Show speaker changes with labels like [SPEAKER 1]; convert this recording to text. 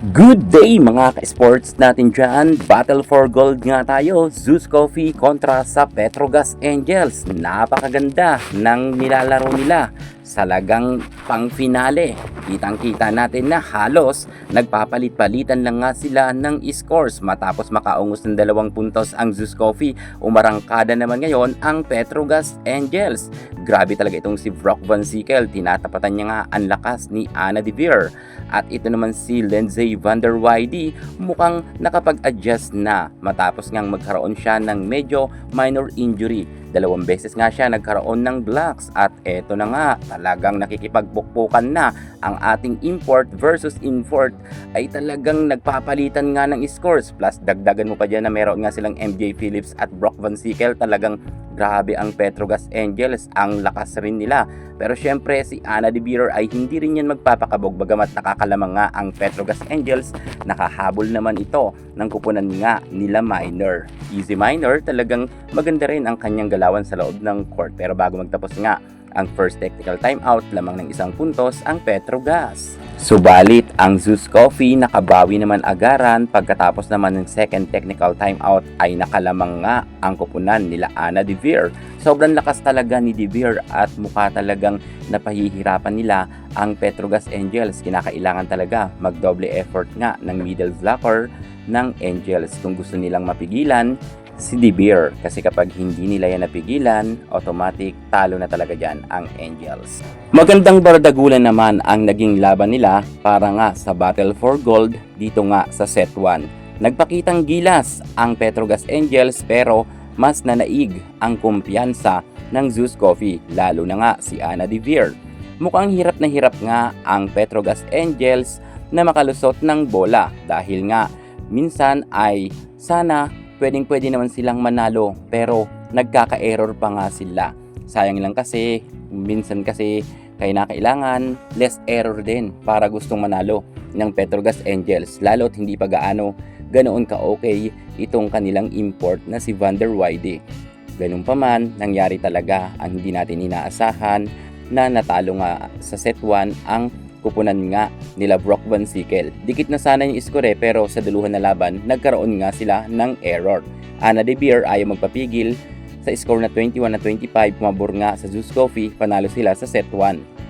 [SPEAKER 1] Good day mga ka-sports natin dyan. Battle for gold nga tayo. Zeus Coffee kontra sa Petrogas Angels. Napakaganda ng nilalaro nila. Salagang pang-finale. Kitang-kita natin na halos nagpapalit-palitan lang nga sila ng scores. Matapos makaungos ng 2 puntos ang Zeus Coffee, umarangkada naman ngayon ang Petrogas Angels. Grabe talaga itong si Brock Van Sickle. Tinatapatan niya nga ang lakas ni Ana De Veer. At ito naman si Lindsey Van der Weyde mukhang nakapag-adjust na matapos ngang magkaroon siya ng medyo minor injury. 2 beses nga siya nagkaroon ng blocks at eto na nga talagang nakikipagpukpukan na ang ating import versus import ay talagang nagpapalitan nga ng scores, plus dagdagan mo pa dyan na meron nga silang MJ Phillips at Brock Van Sickle. Talagang grabe ang Petrogas Angels, ang lakas rin nila. Pero syempre si Ana De Veer ay hindi rin yan magpapakabog, bagamat nakakalamang nga ang Petrogas Angels. Nakahabol naman ito ng kupunan nga nila Minor. Easy Minor, talagang maganda rin ang kanyang galawan sa loob ng court. Pero bago magtapos nga ang first technical timeout, lamang ng 1 puntos ang Petrogas. Subalit ang Zeus Coffee nakabawi naman agaran pagkatapos naman ng second technical timeout ay nakalamang nga ang kupunan nila Ana De Veer. Sobrang lakas talaga ni De Veer at mukha talagang napahihirapan nila ang Petrogas Angels. Kinakailangan talaga magdoble effort nga ng middle blocker ng Angels kung gusto nilang mapigilan si De Veer, kasi kapag hindi nila yan napigilan, automatic talo na talaga dyan ang Angels. Magandang bardagulan naman ang naging laban nila para nga sa Battle for Gold dito nga sa set 1. Nagpakitang gilas ang Petrogas Angels pero mas nanaig ang kumpiyansa ng Zeus Coffee, lalo na nga si Ana De Veer. Mukhang hirap na hirap nga ang Petrogas Angels na makalusot ng bola dahil nga minsan ay sana pwedeng-pwede naman silang manalo pero nagkaka-error pa nga sila. Sayang lang kasi minsan kasi kailangan less error din para gustong manalo ng Petrogas Angels, lalo't hindi pa ganoon ka-okay itong kanilang import na si Van der Weyde. Ganun pa man, nangyari talaga ang hindi natin inaasahan na natalo nga sa set 1 ang kupunan nga nila Brock Van Sickle. Dikit na sana yung score pero sa duluhan na laban, nagkaroon nga sila ng error. Ana De Veer ayaw magpapigil sa score na 21-25, pumabor nga sa Zeus Coffee, panalo sila sa set 1.